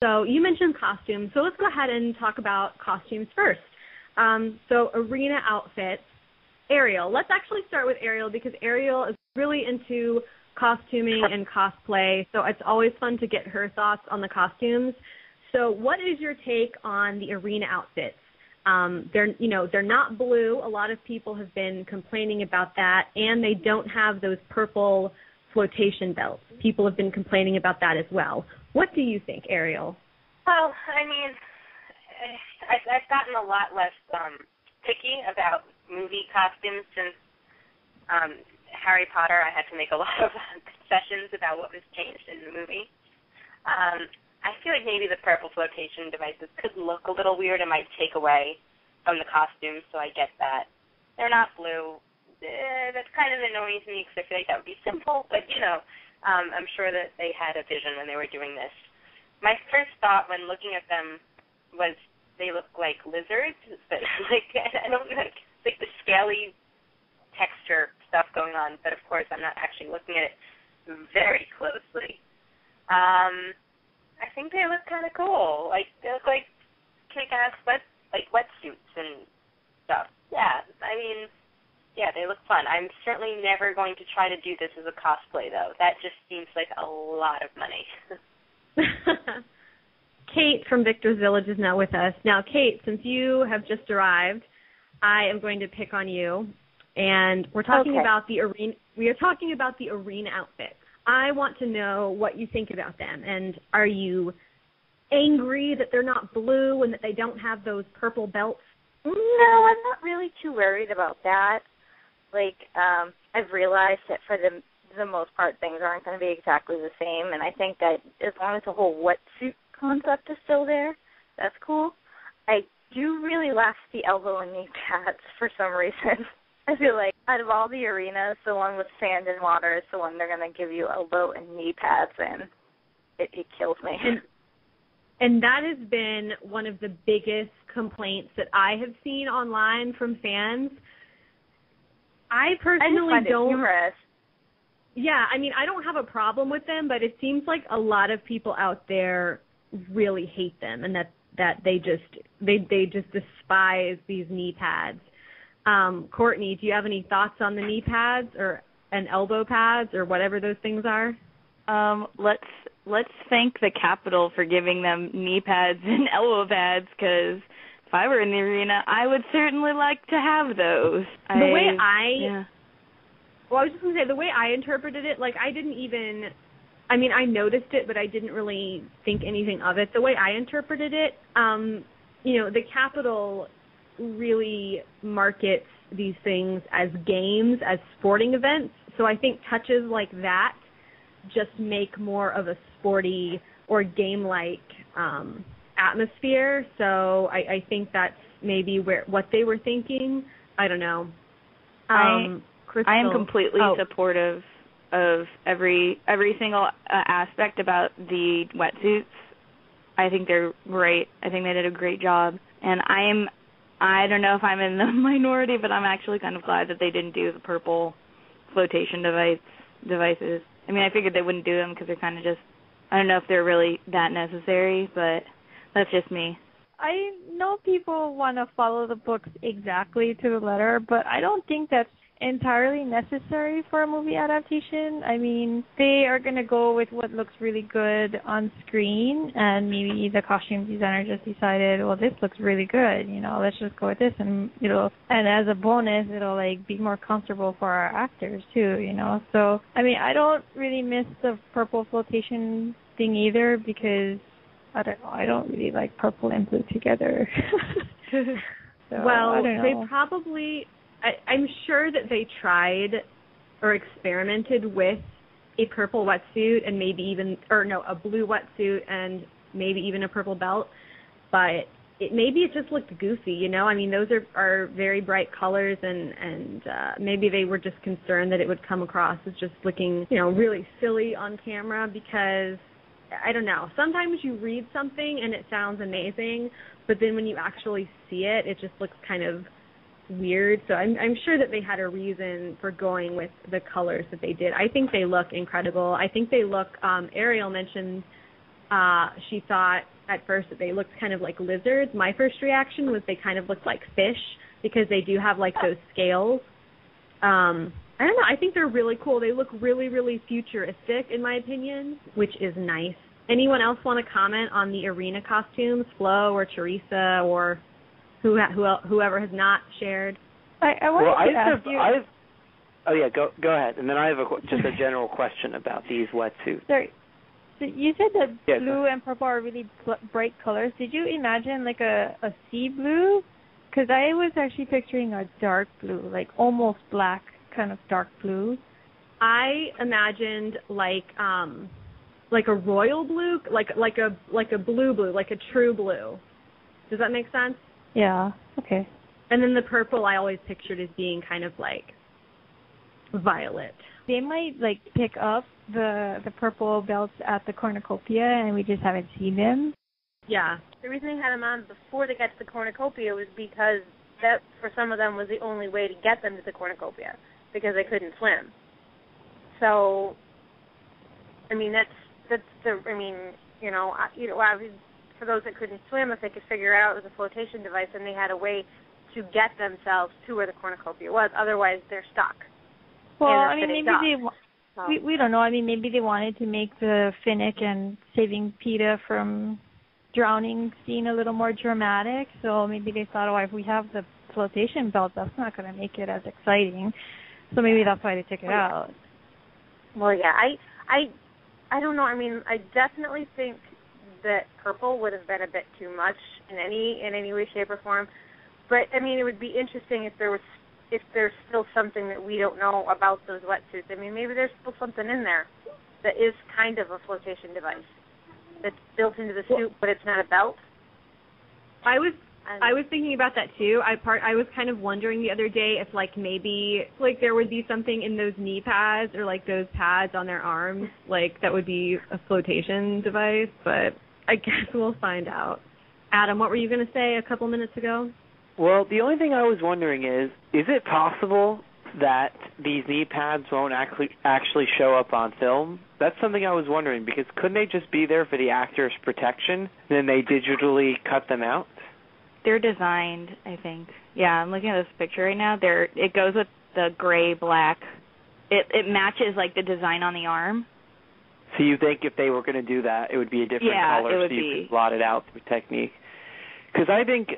So you mentioned costumes, so let's go ahead and talk about costumes first. So arena outfits. Ariel. Let's actually start with Ariel because Ariel is really into costuming and cosplay, so it's always fun to get her thoughts on the costumes. So what is your take on the arena outfits? They're not blue. A lot of people have been complaining about that, and they don't have those purple flotation belts. People have been complaining about that as well. What do you think, Ariel? Well, I mean, I've gotten a lot less picky about movie costumes since Harry Potter. I had to make a lot of concessions about what was changed in the movie. I feel like maybe the purple flotation devices could look a little weird and might take away from the costumes, so I get that. They're not blue. That kind of annoys me because I feel like that would be simple, but, I'm sure that they had a vision when they were doing this. My first thought when looking at them was they look like lizards, but, I don't know, like the scaly texture stuff going on, but, of course, I'm not actually looking at it very closely. I think they look kind of cool. Like, they look like kick-ass wetsuits and stuff. Yeah, I mean, yeah, they look fun. I'm certainly never going to try to do this as a cosplay, though. That just seems like a lot of money. Kait from Victor's Village is now with us. Now, Kait, since you have just arrived, I am going to pick on you, and we're talking about the arena. We are talking about the arena outfits. I want to know what you think about them, and are you angry that they're not blue and that they don't have those purple belts? No, I'm not really too worried about that. I've realized that for the most part, things aren't going to be exactly the same, and I think that as long as the whole wetsuit concept is still there, that's cool. I do really lack the elbow and knee pads for some reason. I feel like out of all the arenas, the one with sand and water is the one they're going to give you elbow and knee pads in. It kills me. And that has been one of the biggest complaints that I have seen online from fans. I personally find it humorous. Yeah, I mean, I don't have a problem with them, but it seems like a lot of people out there really hate them, and that they just despise these knee pads. Courtney, do you have any thoughts on the knee pads and elbow pads or whatever those things are? Let's thank the Capitol for giving them knee pads and elbow pads, because if I were in the arena, I would certainly like to have those. I was just going to say, the way I interpreted it, I noticed it, but I didn't really think anything of it. The way I interpreted it, the Capitol really markets these things as games, as sporting events. So I think touches like that just make more of a sporty or game-like atmosphere. So I think that's maybe what they were thinking. I don't know. Crystal, I am completely supportive of every single aspect about the wetsuits. I think they're great. I think they did a great job. And I don't know if I'm in the minority, but I'm actually kind of glad that they didn't do the purple flotation devices. I mean, I figured they wouldn't do them because they're kind of just, I don't know if they're really that necessary, but that's just me. I know people want to follow the books exactly to the letter, but I don't think that's entirely necessary for a movie adaptation. I mean, they are going to go with what looks really good on screen, and maybe the costume designer just decided, well, this looks really good, let's just go with this, and and as a bonus, it'll be more comfortable for our actors too, So, I mean, I don't really miss the purple flotation thing either, because I don't know, I don't really like purple and blue together. So, well, they probably, I'm sure that they tried or experimented with a purple wetsuit and a blue wetsuit and maybe even a purple belt, but maybe it just looked goofy, I mean, those are very bright colors, and maybe they were just concerned that it would come across as just looking, really silly on camera, because I don't know, sometimes you read something and it sounds amazing, but then when you actually see it, it just looks kind of weird. So I'm sure that they had a reason for going with the colors that they did. I think they look incredible. I think they look, Ariel mentioned she thought at first that they looked kind of like lizards. My first reaction was they kind of looked like fish because they do have like those scales. I don't know. I think they're really cool. They look really, really futuristic, in my opinion, which is nice. Anyone else want to comment on the arena costumes, Flo or Theresa or whoever has not shared? I wanted to ask you. Go ahead. And then I have just a general question about these wetsuits. Sorry. So you said that blue and purple are really bright colors. Did you imagine like a sea blue? Because I was actually picturing a dark blue, like almost black, kind of dark blue. I imagined like a royal blue, like a blue, like a true blue. Does that make sense? Yeah. Okay. And then the purple I always pictured as being kind of like violet. They might like pick up the purple belts at the cornucopia, and we just haven't seen them. Yeah. The reason they had them on before they got to the cornucopia was because that, for some of them, was the only way to get them to the cornucopia because they couldn't swim. So, I mean, for those that couldn't swim, if they could figure it out, it was a flotation device, and they had a way to get themselves to where the cornucopia was. Otherwise, they're stuck. Well, I mean, maybe we don't know. I mean, maybe they wanted to make the Finnick and saving PETA from drowning scene a little more dramatic. So maybe they thought, if we have the flotation belt, that's not going to make it as exciting. So maybe that's why they took it out. Well, yeah, I don't know. I mean, I definitely think that purple would have been a bit too much in any way, shape, or form. But I mean, it would be interesting if there's still something that we don't know about those wetsuits. I mean, maybe there's still something in there that is kind of a flotation device that's built into the suit, but it's not a belt. I was thinking about that too. I was kind of wondering the other day if like maybe like there would be something in those knee pads or like those pads on their arms like that would be a flotation device, but I guess we'll find out. Adam, what were you going to say a couple minutes ago? Well, the only thing I was wondering is it possible that these knee pads won't actually show up on film? That's something I was wondering, because couldn't they just be there for the actor's protection, and then they digitally cut them out? They're designed, I think. Yeah, I'm looking at this picture right now. It goes with the gray-black. It matches, like, the design on the arm. So you think if they were going to do that, it would be a different color so you could blot it out through technique? Because I think,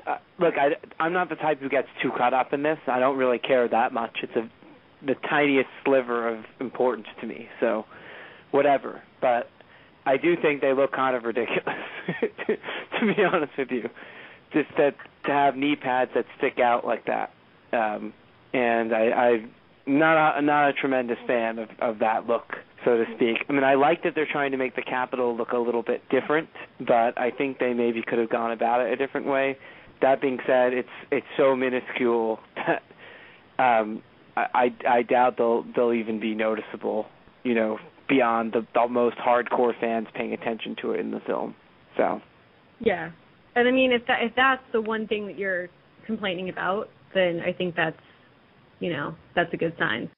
I'm not the type who gets too caught up in this. I don't really care that much. It's the tiniest sliver of importance to me, so whatever. But I do think they look kind of ridiculous, to be honest with you. Just to have knee pads that stick out like that. And I'm not a tremendous fan of that look, so to speak. I mean, I like that they're trying to make the Capitol look a little bit different, but I think they maybe could have gone about it a different way. That being said, it's so minuscule that I doubt they'll even be noticeable, beyond the most hardcore fans paying attention to it in the film. So. Yeah. And I mean, if that's the one thing that you're complaining about, then I think that's a good sign.